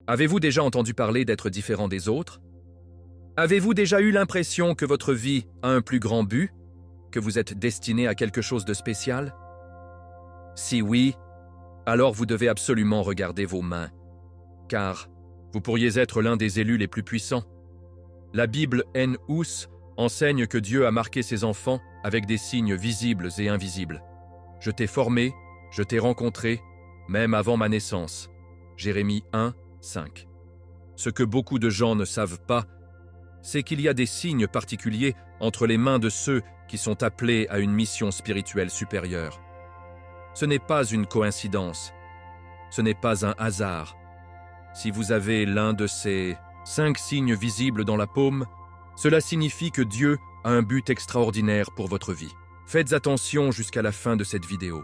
Avez-vous déjà entendu parler d'être différent des autres? Avez-vous déjà eu l'impression que votre vie a un plus grand but, que vous êtes destiné à quelque chose de spécial? Si oui, alors vous devez absolument regarder vos mains, car vous pourriez être l'un des élus les plus puissants. La Bible N-Hus enseigne que Dieu a marqué ses enfants avec des signes visibles et invisibles. Je t'ai formé, je t'ai rencontré, même avant ma naissance. Jérémie 1, 5. Ce que beaucoup de gens ne savent pas, c'est qu'il y a des signes particuliers entre les mains de ceux qui sont appelés à une mission spirituelle supérieure. Ce n'est pas une coïncidence, ce n'est pas un hasard. Si vous avez l'un de ces 5 signes visibles dans la paume, cela signifie que Dieu a un but extraordinaire pour votre vie. Faites attention jusqu'à la fin de cette vidéo,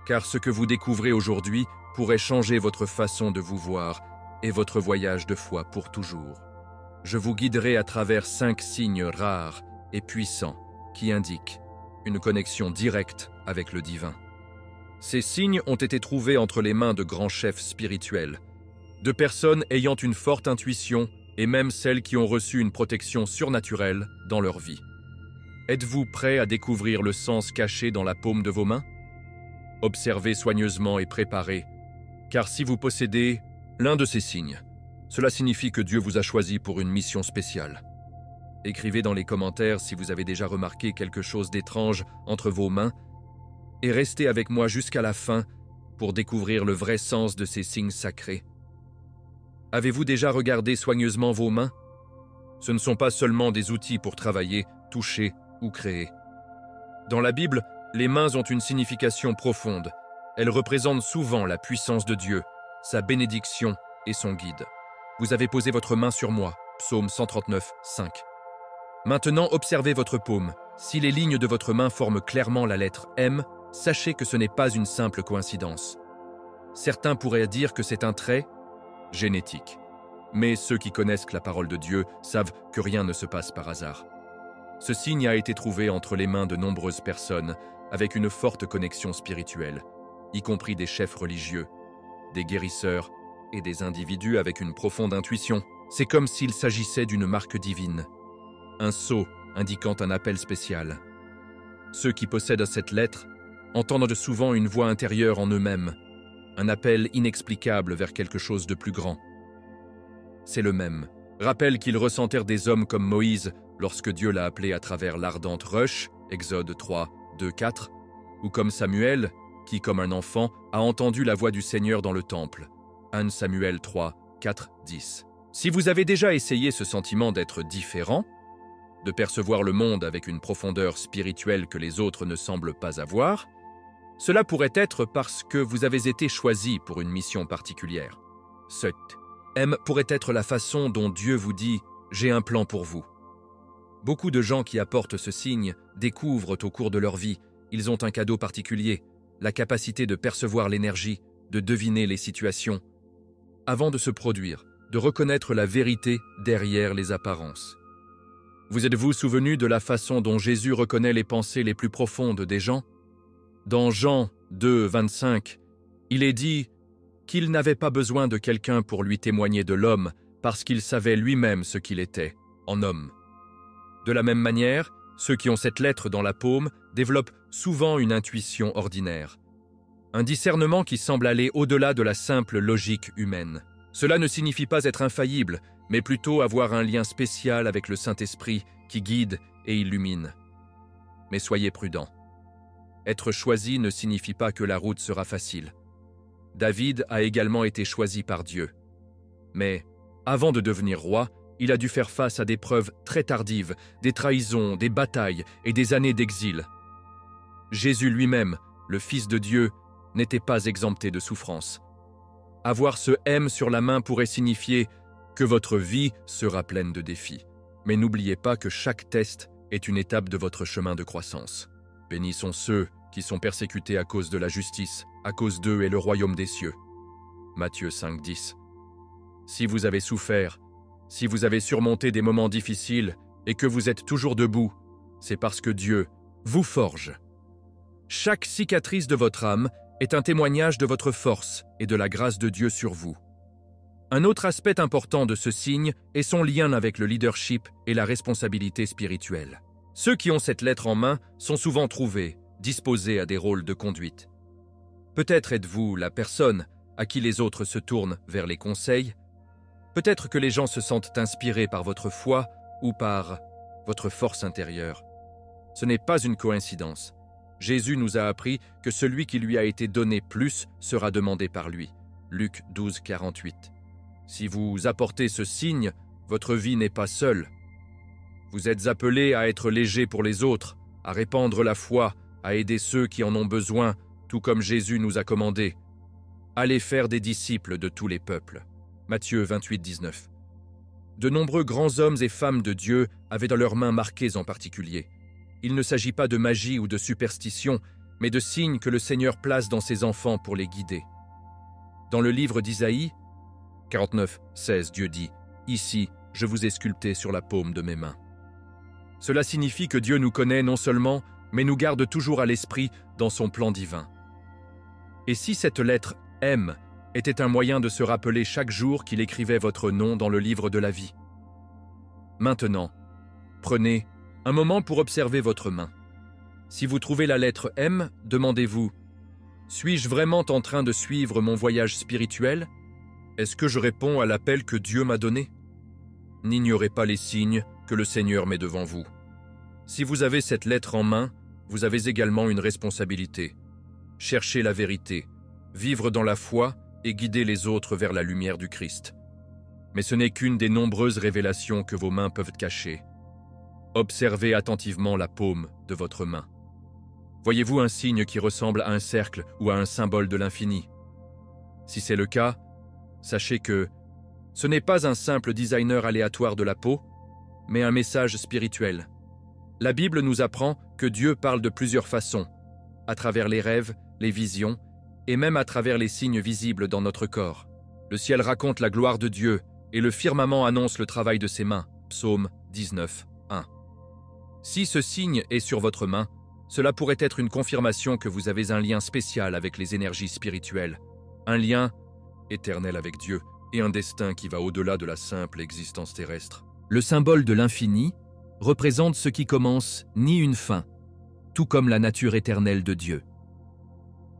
car ce que vous découvrez aujourd'hui pourrait changer votre façon de vous voir et votre voyage de foi pour toujours. Je vous guiderai à travers 5 signes rares et puissants qui indiquent une connexion directe avec le divin. Ces signes ont été trouvés entre les mains de grands chefs spirituels, de personnes ayant une forte intuition et même celles qui ont reçu une protection surnaturelle dans leur vie. Êtes-vous prêt à découvrir le sens caché dans la paume de vos mains? Observez soigneusement et préparez, car si vous possédez l'un de ces signes, cela signifie que Dieu vous a choisi pour une mission spéciale. Écrivez dans les commentaires si vous avez déjà remarqué quelque chose d'étrange entre vos mains et restez avec moi jusqu'à la fin pour découvrir le vrai sens de ces signes sacrés. Avez-vous déjà regardé soigneusement vos mains? Ce ne sont pas seulement des outils pour travailler, toucher ou créer. Dans la Bible, les mains ont une signification profonde. Elles représentent souvent la puissance de Dieu, sa bénédiction et son guide. Vous avez posé votre main sur moi, Psaume 139, 5. Maintenant, observez votre paume. Si les lignes de votre main forment clairement la lettre M, sachez que ce n'est pas une simple coïncidence. Certains pourraient dire que c'est un trait génétique. Mais ceux qui connaissent la parole de Dieu savent que rien ne se passe par hasard. Ce signe a été trouvé entre les mains de nombreuses personnes avec une forte connexion spirituelle, y compris des chefs religieux, des guérisseurs et des individus avec une profonde intuition. C'est comme s'il s'agissait d'une marque divine, un sceau indiquant un appel spécial. Ceux qui possèdent cette lettre entendent souvent une voix intérieure en eux-mêmes, un appel inexplicable vers quelque chose de plus grand. C'est le même. Rappelle qu'ils ressentèrent des hommes comme Moïse lorsque Dieu l'a appelé à travers l'ardente roche, Exode 3, 2, 4, ou comme Samuel, qui, comme un enfant, a entendu la voix du Seigneur dans le temple, 1 Samuel 3, 4, 10. Si vous avez déjà essayé ce sentiment d'être différent, de percevoir le monde avec une profondeur spirituelle que les autres ne semblent pas avoir, cela pourrait être parce que vous avez été choisi pour une mission particulière. Cet M pourrait être la façon dont Dieu vous dit « J'ai un plan pour vous ». Beaucoup de gens qui apportent ce signe découvrent au cours de leur vie, ils ont un cadeau particulier, la capacité de percevoir l'énergie, de deviner les situations, avant de se produire, de reconnaître la vérité derrière les apparences. Vous êtes-vous souvenu de la façon dont Jésus reconnaît les pensées les plus profondes des gens? Dans Jean 2, 25, il est dit qu'il n'avait pas besoin de quelqu'un pour lui témoigner de l'homme parce qu'il savait lui-même ce qu'il était, en homme. De la même manière, ceux qui ont cette lettre dans la paume développent souvent une intuition ordinaire, un discernement qui semble aller au-delà de la simple logique humaine. Cela ne signifie pas être infaillible, mais plutôt avoir un lien spécial avec le Saint-Esprit qui guide et illumine. Mais soyez prudents. Être choisi ne signifie pas que la route sera facile. David a également été choisi par Dieu. Mais, avant de devenir roi, il a dû faire face à des preuves très tardives, des trahisons, des batailles et des années d'exil. Jésus lui-même, le Fils de Dieu, n'était pas exempté de souffrance. Avoir ce M sur la main pourrait signifier que votre vie sera pleine de défis. Mais n'oubliez pas que chaque test est une étape de votre chemin de croissance. Bénis sont ceux qui sont persécutés à cause de la justice, à cause d'eux est le royaume des cieux. Matthieu 5, 10. Si vous avez souffert, si vous avez surmonté des moments difficiles et que vous êtes toujours debout, c'est parce que Dieu vous forge. Chaque cicatrice de votre âme est un témoignage de votre force et de la grâce de Dieu sur vous. Un autre aspect important de ce signe est son lien avec le leadership et la responsabilité spirituelle. Ceux qui ont cette lettre en main sont souvent trouvés, disposés à des rôles de conduite. Peut-être êtes-vous la personne à qui les autres se tournent vers les conseils. Peut-être que les gens se sentent inspirés par votre foi ou par votre force intérieure. Ce n'est pas une coïncidence. Jésus nous a appris que celui qui lui a été donné plus sera demandé par lui. Luc 12, 48. Si vous apportez ce signe, votre vie n'est pas seule. Vous êtes appelés à être légers pour les autres, à répandre la foi, à aider ceux qui en ont besoin, tout comme Jésus nous a commandé. Allez faire des disciples de tous les peuples. Matthieu 28, 19. De nombreux grands hommes et femmes de Dieu avaient dans leurs mains marquées en particulier. Il ne s'agit pas de magie ou de superstition, mais de signes que le Seigneur place dans ses enfants pour les guider. Dans le livre d'Isaïe, 49, 16, Dieu dit « Ici, je vous ai sculpté sur la paume de mes mains ». Cela signifie que Dieu nous connaît non seulement, mais nous garde toujours à l'esprit dans son plan divin. Et si cette lettre « M » était un moyen de se rappeler chaque jour qu'il écrivait votre nom dans le livre de la vie? Maintenant, prenez un moment pour observer votre main. Si vous trouvez la lettre M, demandez-vous « Suis-je vraiment en train de suivre mon voyage spirituel ? Est-ce que je réponds à l'appel que Dieu m'a donné ? N'ignorez pas les signes que le Seigneur met devant vous. Si vous avez cette lettre en main, vous avez également une responsabilité. Cherchez la vérité, vivre dans la foi et guider les autres vers la lumière du Christ. Mais ce n'est qu'une des nombreuses révélations que vos mains peuvent cacher. Observez attentivement la paume de votre main. Voyez-vous un signe qui ressemble à un cercle ou à un symbole de l'infini? Si c'est le cas, sachez que ce n'est pas un simple designer aléatoire de la peau, mais un message spirituel. La Bible nous apprend que Dieu parle de plusieurs façons, à travers les rêves, les visions, et même à travers les signes visibles dans notre corps. Le ciel raconte la gloire de Dieu, et le firmament annonce le travail de ses mains. Psaume 19, 1. Si ce signe est sur votre main, cela pourrait être une confirmation que vous avez un lien spécial avec les énergies spirituelles, un lien éternel avec Dieu et un destin qui va au-delà de la simple existence terrestre. Le symbole de l'infini représente ce qui commence ni une fin, tout comme la nature éternelle de Dieu.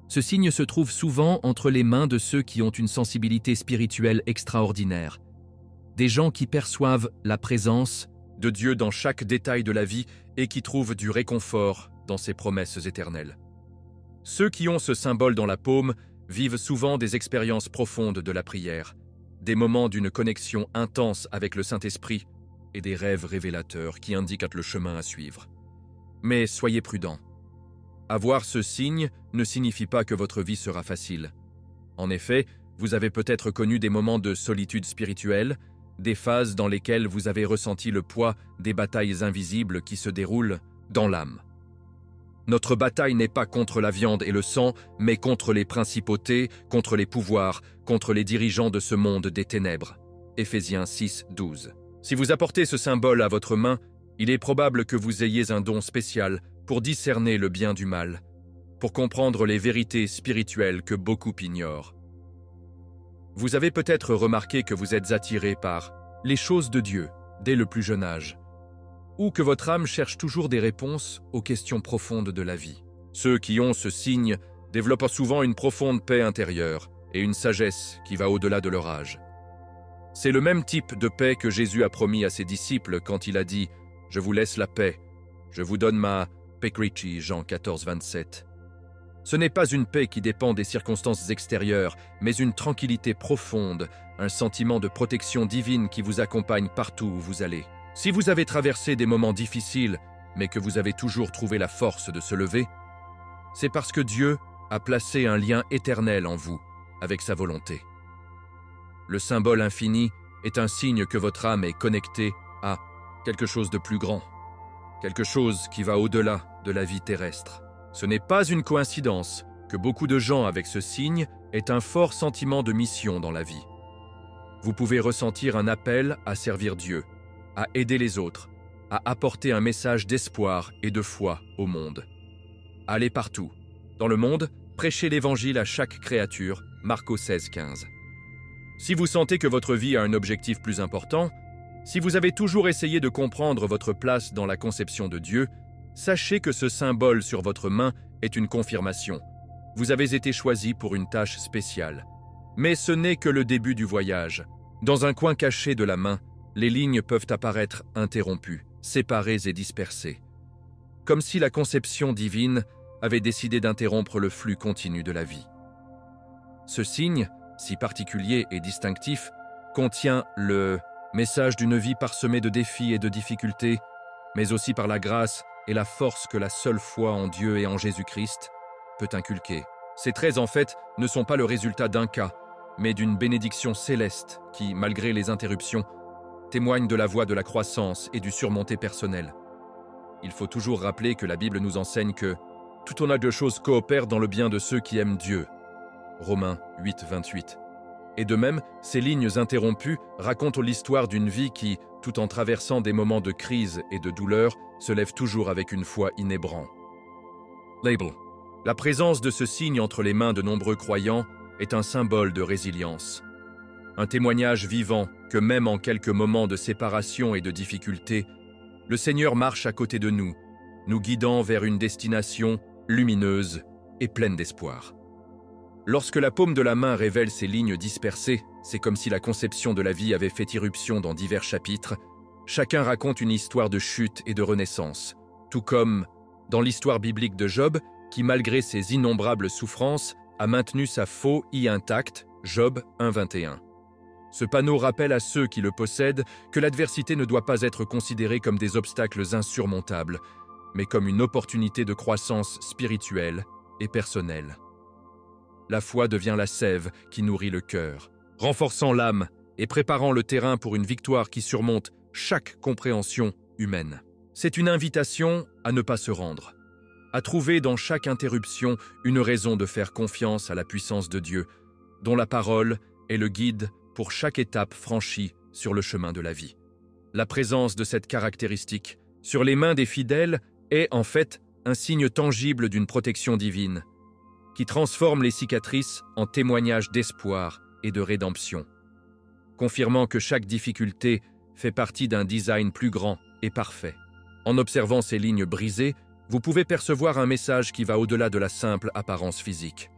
Ce signe se trouve souvent entre les mains de ceux qui ont une sensibilité spirituelle extraordinaire, des gens qui perçoivent la présence de Dieu dans chaque détail de la vie et qui trouvent du réconfort dans ses promesses éternelles. Ceux qui ont ce symbole dans la paume vivent souvent des expériences profondes de la prière, des moments d'une connexion intense avec le Saint-Esprit et des rêves révélateurs qui indiquent le chemin à suivre. Mais soyez prudents. Avoir ce signe ne signifie pas que votre vie sera facile. En effet, vous avez peut-être connu des moments de solitude spirituelle, des phases dans lesquelles vous avez ressenti le poids des batailles invisibles qui se déroulent dans l'âme. Notre bataille n'est pas contre la viande et le sang, mais contre les principautés, contre les pouvoirs, contre les dirigeants de ce monde des ténèbres. Éphésiens 6, 12. Si vous apportez ce symbole à votre main, il est probable que vous ayez un don spécial pour discerner le bien du mal, pour comprendre les vérités spirituelles que beaucoup ignorent. Vous avez peut-être remarqué que vous êtes attiré par les choses de Dieu dès le plus jeune âge, ou que votre âme cherche toujours des réponses aux questions profondes de la vie. Ceux qui ont ce signe développent souvent une profonde paix intérieure et une sagesse qui va au-delà de leur âge. C'est le même type de paix que Jésus a promis à ses disciples quand il a dit « Je vous laisse la paix, je vous donne ma Pekrichi » Jean 14, 27. Ce n'est pas une paix qui dépend des circonstances extérieures, mais une tranquillité profonde, un sentiment de protection divine qui vous accompagne partout où vous allez. Si vous avez traversé des moments difficiles, mais que vous avez toujours trouvé la force de se lever, c'est parce que Dieu a placé un lien éternel en vous, avec sa volonté. Le symbole infini est un signe que votre âme est connectée à quelque chose de plus grand, quelque chose qui va au-delà de la vie terrestre. Ce n'est pas une coïncidence que beaucoup de gens avec ce signe aient un fort sentiment de mission dans la vie. Vous pouvez ressentir un appel à servir Dieu, à aider les autres, à apporter un message d'espoir et de foi au monde. Allez partout. Dans le monde, prêchez l'Évangile à chaque créature, Marc 16, 15. Si vous sentez que votre vie a un objectif plus important, si vous avez toujours essayé de comprendre votre place dans la conception de Dieu, sachez que ce symbole sur votre main est une confirmation. Vous avez été choisi pour une tâche spéciale. Mais ce n'est que le début du voyage. Dans un coin caché de la main, les lignes peuvent apparaître interrompues, séparées et dispersées. Comme si la conception divine avait décidé d'interrompre le flux continu de la vie. Ce signe, si particulier et distinctif, contient le message d'une vie parsemée de défis et de difficultés, mais aussi par la grâce et la force que la seule foi en Dieu et en Jésus-Christ peut inculquer. Ces traits, en fait, ne sont pas le résultat d'un cas, mais d'une bénédiction céleste qui, malgré les interruptions, témoigne de la voie de la croissance et du surmonté personnel. Il faut toujours rappeler que la Bible nous enseigne que tout tonnerre de choses coopère dans le bien de ceux qui aiment Dieu. Romains 8, 28. Et de même, ces lignes interrompues racontent l'histoire d'une vie qui, tout en traversant des moments de crise et de douleur, se lève toujours avec une foi inébranlable. Label. La présence de ce signe entre les mains de nombreux croyants est un symbole de résilience. Un témoignage vivant que même en quelques moments de séparation et de difficulté, le Seigneur marche à côté de nous, nous guidant vers une destination lumineuse et pleine d'espoir. Lorsque la paume de la main révèle ces lignes dispersées, c'est comme si la conception de la vie avait fait irruption dans divers chapitres. Chacun raconte une histoire de chute et de renaissance, tout comme dans l'histoire biblique de Job, qui malgré ses innombrables souffrances, a maintenu sa foi intacte, Job 1,21. Ce panneau rappelle à ceux qui le possèdent que l'adversité ne doit pas être considérée comme des obstacles insurmontables, mais comme une opportunité de croissance spirituelle et personnelle. La foi devient la sève qui nourrit le cœur, renforçant l'âme et préparant le terrain pour une victoire qui surmonte chaque compréhension humaine. C'est une invitation à ne pas se rendre, à trouver dans chaque interruption une raison de faire confiance à la puissance de Dieu, dont la parole est le guide pour chaque étape franchie sur le chemin de la vie. La présence de cette caractéristique sur les mains des fidèles est en fait un signe tangible d'une protection divine, qui transforme les cicatrices en témoignages d'espoir et de rédemption, confirmant que chaque difficulté fait partie d'un design plus grand et parfait. En observant ces lignes brisées, vous pouvez percevoir un message qui va au-delà de la simple apparence physique.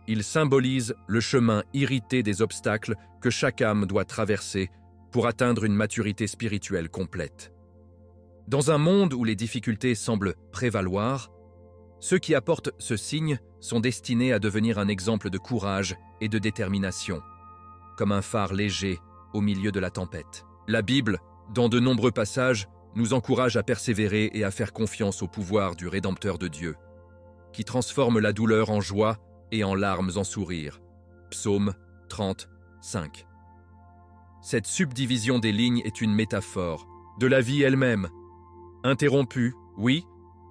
Il symbolise le chemin irrité des obstacles que chaque âme doit traverser pour atteindre une maturité spirituelle complète. Dans un monde où les difficultés semblent prévaloir, ceux qui apportent ce signe sont destinés à devenir un exemple de courage et de détermination, comme un phare léger au milieu de la tempête. La Bible, dans de nombreux passages, nous encourage à persévérer et à faire confiance au pouvoir du Rédempteur de Dieu, qui transforme la douleur en joie et en larmes en sourires. Psaume 30, 5. Cette subdivision des lignes est une métaphore de la vie elle-même, interrompue, oui,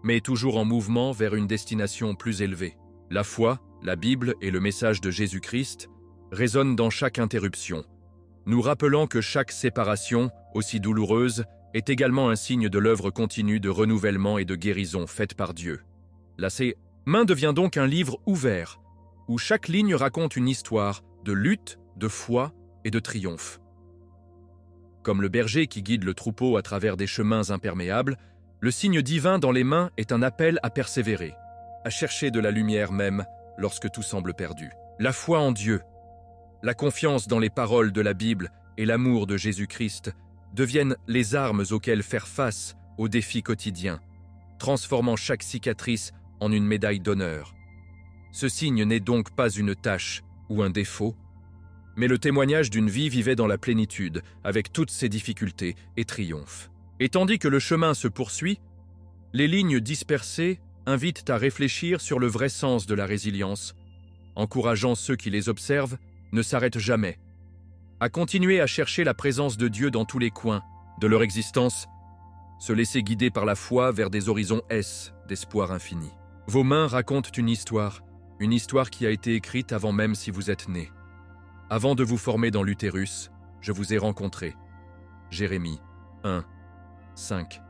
mais toujours en mouvement vers une destination plus élevée. La foi, la Bible et le message de Jésus-Christ résonnent dans chaque interruption, nous rappelant que chaque séparation, aussi douloureuse, est également un signe de l'œuvre continue de renouvellement et de guérison faite par Dieu. La main devient donc un livre ouvert, où chaque ligne raconte une histoire de lutte, de foi et de triomphe. Comme le berger qui guide le troupeau à travers des chemins imperméables, le signe divin dans les mains est un appel à persévérer, à chercher de la lumière même lorsque tout semble perdu. La foi en Dieu, la confiance dans les paroles de la Bible et l'amour de Jésus-Christ deviennent les armes auxquelles faire face aux défis quotidiens, transformant chaque cicatrice en une médaille d'honneur. Ce signe n'est donc pas une tâche ou un défaut, mais le témoignage d'une vie vivée dans la plénitude, avec toutes ses difficultés et triomphes. Et tandis que le chemin se poursuit, les lignes dispersées invitent à réfléchir sur le vrai sens de la résilience, encourageant ceux qui les observent ne s'arrêtent jamais, à continuer à chercher la présence de Dieu dans tous les coins de leur existence, se laisser guider par la foi vers des horizons d'espoir infini. Vos mains racontent une histoire qui a été écrite avant même si vous êtes né. Avant de vous former dans l'utérus, je vous ai rencontré. Jérémie 1, 5.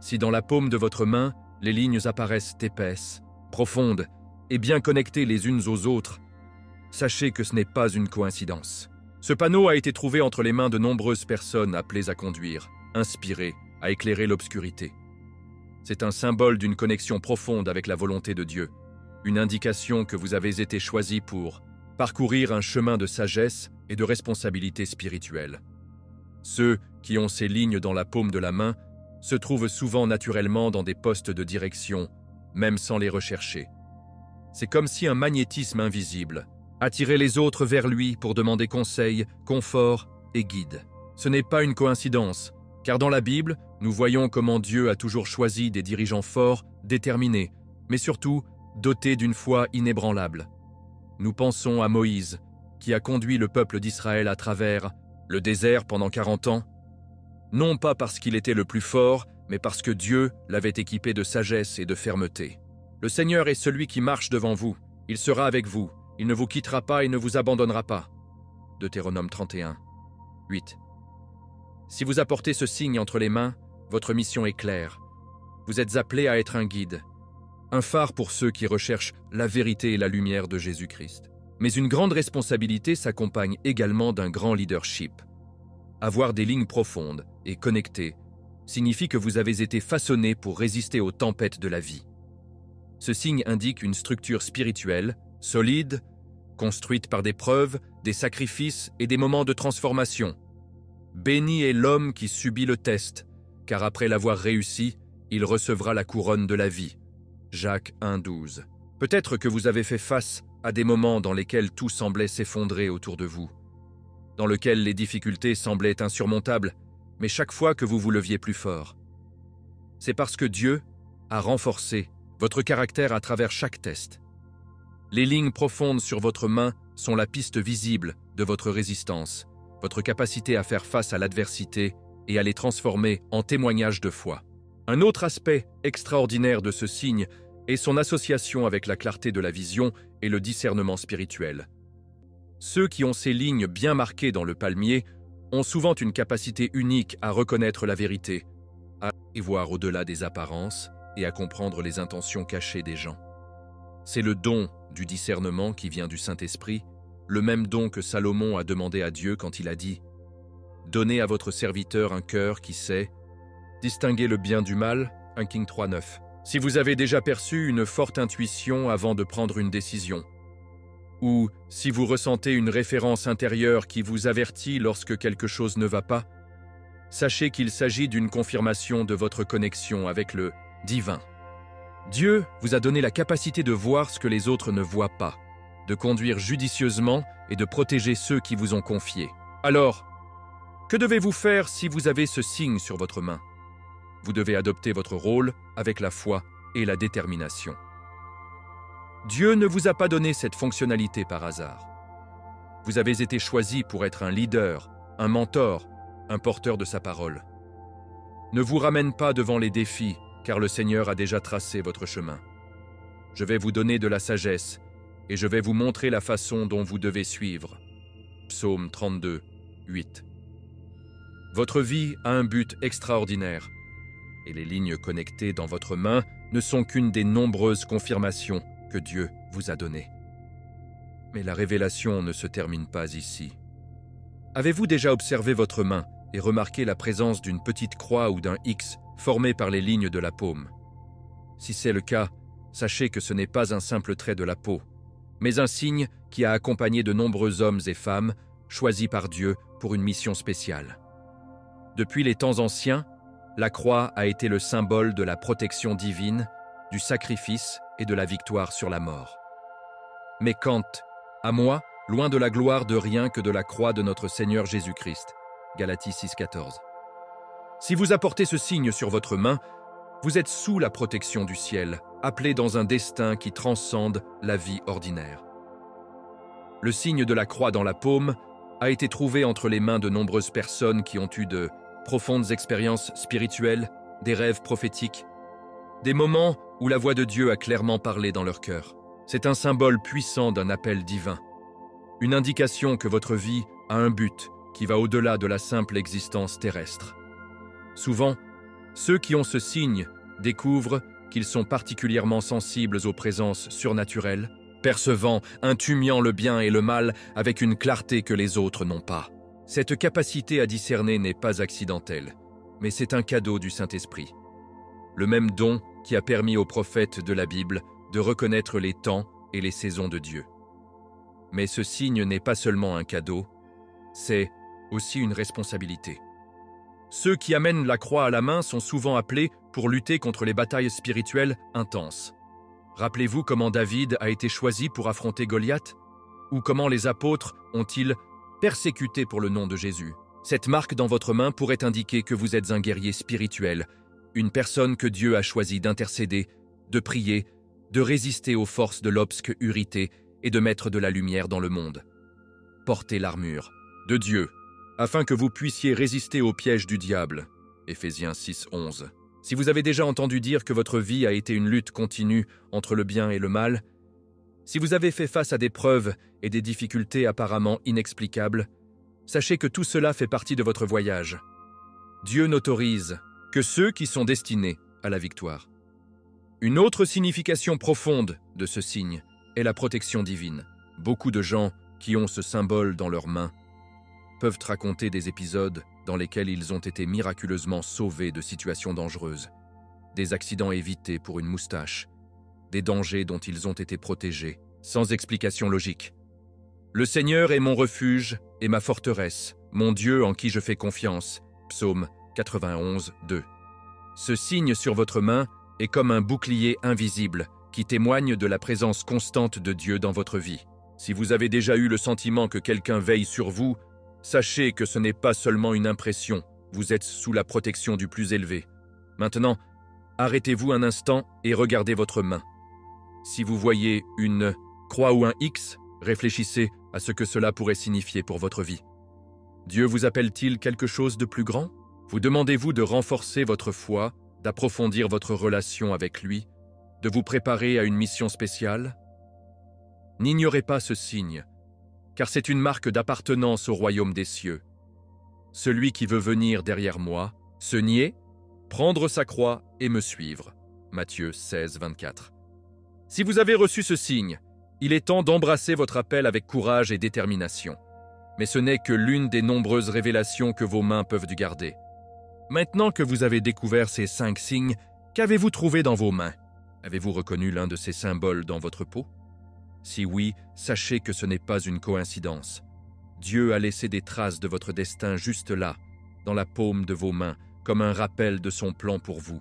Si dans la paume de votre main, les lignes apparaissent épaisses, profondes et bien connectées les unes aux autres, sachez que ce n'est pas une coïncidence. Ce panneau a été trouvé entre les mains de nombreuses personnes appelées à conduire, inspirées à éclairer l'obscurité. C'est un symbole d'une connexion profonde avec la volonté de Dieu, une indication que vous avez été choisi pour parcourir un chemin de sagesse et de responsabilité spirituelle. Ceux qui ont ces lignes dans la paume de la main se trouvent souvent naturellement dans des postes de direction, même sans les rechercher. C'est comme si un magnétisme invisible attirait les autres vers lui pour demander conseil, confort et guide. Ce n'est pas une coïncidence, car dans la Bible, nous voyons comment Dieu a toujours choisi des dirigeants forts, déterminés, mais surtout dotés d'une foi inébranlable. Nous pensons à Moïse, qui a conduit le peuple d'Israël à travers le désert pendant 40 ans, non pas parce qu'il était le plus fort, mais parce que Dieu l'avait équipé de sagesse et de fermeté. Le Seigneur est celui qui marche devant vous, il sera avec vous, il ne vous quittera pas et ne vous abandonnera pas. Deutéronome 31, 8. Si vous apportez ce signe entre les mains, votre mission est claire. Vous êtes appelé à être un guide, un phare pour ceux qui recherchent la vérité et la lumière de Jésus-Christ. Mais une grande responsabilité s'accompagne également d'un grand leadership. Avoir des lignes profondes et connectées signifie que vous avez été façonné pour résister aux tempêtes de la vie. Ce signe indique une structure spirituelle, solide, construite par des preuves, des sacrifices et des moments de transformation. Béni est l'homme qui subit le test, car après l'avoir réussi, il recevra la couronne de la vie. Jacques 1,12. Peut-être que vous avez fait face à des moments dans lesquels tout semblait s'effondrer autour de vous, dans lesquels les difficultés semblaient insurmontables, mais chaque fois que vous vous leviez plus fort. C'est parce que Dieu a renforcé votre caractère à travers chaque test. Les lignes profondes sur votre main sont la piste visible de votre résistance, votre capacité à faire face à l'adversité et à les transformer en témoignages de foi. Un autre aspect extraordinaire de ce signe est son association avec la clarté de la vision et le discernement spirituel. Ceux qui ont ces lignes bien marquées dans le palmier ont souvent une capacité unique à reconnaître la vérité, à y voir au-delà des apparences et à comprendre les intentions cachées des gens. C'est le don du discernement qui vient du Saint-Esprit, le même don que Salomon a demandé à Dieu quand il a dit « Donnez à votre serviteur un cœur qui sait distinguer le bien du mal » 1 King 3,9. Si vous avez déjà perçu une forte intuition avant de prendre une décision, ou si vous ressentez une référence intérieure qui vous avertit lorsque quelque chose ne va pas, sachez qu'il s'agit d'une confirmation de votre connexion avec le divin. Dieu vous a donné la capacité de voir ce que les autres ne voient pas, de conduire judicieusement et de protéger ceux qui vous ont confié. Alors, que devez-vous faire si vous avez ce signe sur votre main? Vous devez adopter votre rôle avec la foi et la détermination. Dieu ne vous a pas donné cette fonctionnalité par hasard. Vous avez été choisi pour être un leader, un mentor, un porteur de sa parole. Ne vous ramène pas devant les défis, car le Seigneur a déjà tracé votre chemin. Je vais vous donner de la sagesse, et je vais vous montrer la façon dont vous devez suivre. Psaume 32, 8. Votre vie a un but extraordinaire, et les lignes connectées dans votre main ne sont qu'une des nombreuses confirmations que Dieu vous a données. Mais la révélation ne se termine pas ici. Avez-vous déjà observé votre main et remarqué la présence d'une petite croix ou d'un X formé par les lignes de la paume? Si c'est le cas, sachez que ce n'est pas un simple trait de la peau, mais un signe qui a accompagné de nombreux hommes et femmes choisis par Dieu pour une mission spéciale. Depuis les temps anciens, la croix a été le symbole de la protection divine, du sacrifice et de la victoire sur la mort. Mais quant à moi, loin de la gloire de rien que de la croix de notre Seigneur Jésus-Christ. Galaties 6,14. Si vous apportez ce signe sur votre main, vous êtes sous la protection du ciel, appelé dans un destin qui transcende la vie ordinaire. Le signe de la croix dans la paume a été trouvé entre les mains de nombreuses personnes qui ont eu de profondes expériences spirituelles, des rêves prophétiques, des moments où la voix de Dieu a clairement parlé dans leur cœur. C'est un symbole puissant d'un appel divin, une indication que votre vie a un but qui va au-delà de la simple existence terrestre. Souvent, ceux qui ont ce signe découvrent qu'ils sont particulièrement sensibles aux présences surnaturelles, percevant, intumiant le bien et le mal avec une clarté que les autres n'ont pas. Cette capacité à discerner n'est pas accidentelle, mais c'est un cadeau du Saint-Esprit. Le même don qui a permis aux prophètes de la Bible de reconnaître les temps et les saisons de Dieu. Mais ce signe n'est pas seulement un cadeau, c'est aussi une responsabilité. Ceux qui amènent la croix à la main sont souvent appelés pour lutter contre les batailles spirituelles intenses. Rappelez-vous comment David a été choisi pour affronter Goliath, ou comment les apôtres ont-ils persécuté pour le nom de Jésus. Cette marque dans votre main pourrait indiquer que vous êtes un guerrier spirituel, une personne que Dieu a choisi d'intercéder, de prier, de résister aux forces de l'obscurité et de mettre de la lumière dans le monde. Portez l'armure de Dieu, afin que vous puissiez résister aux pièges du diable. Éphésiens 6:11. Si vous avez déjà entendu dire que votre vie a été une lutte continue entre le bien et le mal, si vous avez fait face à des preuves et des difficultés apparemment inexplicables, sachez que tout cela fait partie de votre voyage. Dieu n'autorise que ceux qui sont destinés à la victoire. Une autre signification profonde de ce signe est la protection divine. Beaucoup de gens qui ont ce symbole dans leurs mains peuvent raconter des épisodes dans lesquels ils ont été miraculeusement sauvés de situations dangereuses, des accidents évités pour une moustache, des dangers dont ils ont été protégés, sans explication logique. Le Seigneur est mon refuge et ma forteresse, mon Dieu en qui je fais confiance. Psaume 91, 2. Ce signe sur votre main est comme un bouclier invisible qui témoigne de la présence constante de Dieu dans votre vie. Si vous avez déjà eu le sentiment que quelqu'un veille sur vous, sachez que ce n'est pas seulement une impression, vous êtes sous la protection du plus élevé. Maintenant, arrêtez-vous un instant et regardez votre main. Si vous voyez une croix ou un X, réfléchissez à ce que cela pourrait signifier pour votre vie. Dieu vous appelle-t-il quelque chose de plus grand? Vous demandez-vous de renforcer votre foi, d'approfondir votre relation avec lui, de vous préparer à une mission spéciale? N'ignorez pas ce signe, car c'est une marque d'appartenance au royaume des cieux. Celui qui veut venir derrière moi, se nier, prendre sa croix et me suivre. Matthieu 16, 24. Si vous avez reçu ce signe, il est temps d'embrasser votre appel avec courage et détermination. Mais ce n'est que l'une des nombreuses révélations que vos mains peuvent garder. Maintenant que vous avez découvert ces 5 signes, qu'avez-vous trouvé dans vos mains? Avez-vous reconnu l'un de ces symboles dans votre peau? Si oui, sachez que ce n'est pas une coïncidence. Dieu a laissé des traces de votre destin juste là, dans la paume de vos mains, comme un rappel de son plan pour vous.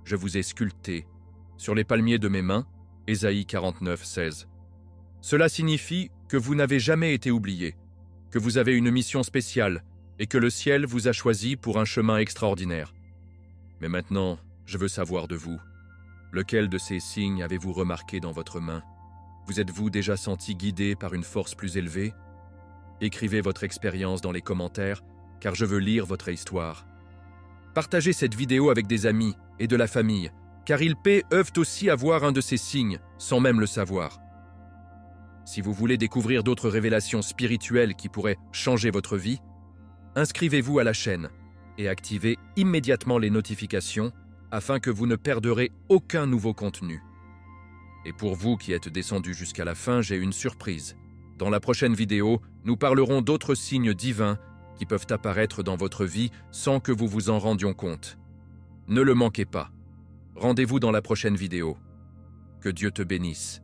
Je vous ai sculpté, sur les palmiers de mes mains, Ésaïe 49, 16. Cela signifie que vous n'avez jamais été oublié, que vous avez une mission spéciale et que le ciel vous a choisi pour un chemin extraordinaire. Mais maintenant, je veux savoir de vous. Lequel de ces signes avez-vous remarqué dans votre main? Vous êtes-vous déjà senti guidé par une force plus élevée? Écrivez votre expérience dans les commentaires, car je veux lire votre histoire. Partagez cette vidéo avec des amis et de la famille, car ils peuvent aussi avoir un de ces signes, sans même le savoir. Si vous voulez découvrir d'autres révélations spirituelles qui pourraient changer votre vie, inscrivez-vous à la chaîne et activez immédiatement les notifications afin que vous ne perdrez aucun nouveau contenu. Et pour vous qui êtes descendus jusqu'à la fin, j'ai une surprise. Dans la prochaine vidéo, nous parlerons d'autres signes divins qui peuvent apparaître dans votre vie sans que vous vous en rendiez compte. Ne le manquez pas. Rendez-vous dans la prochaine vidéo. Que Dieu te bénisse.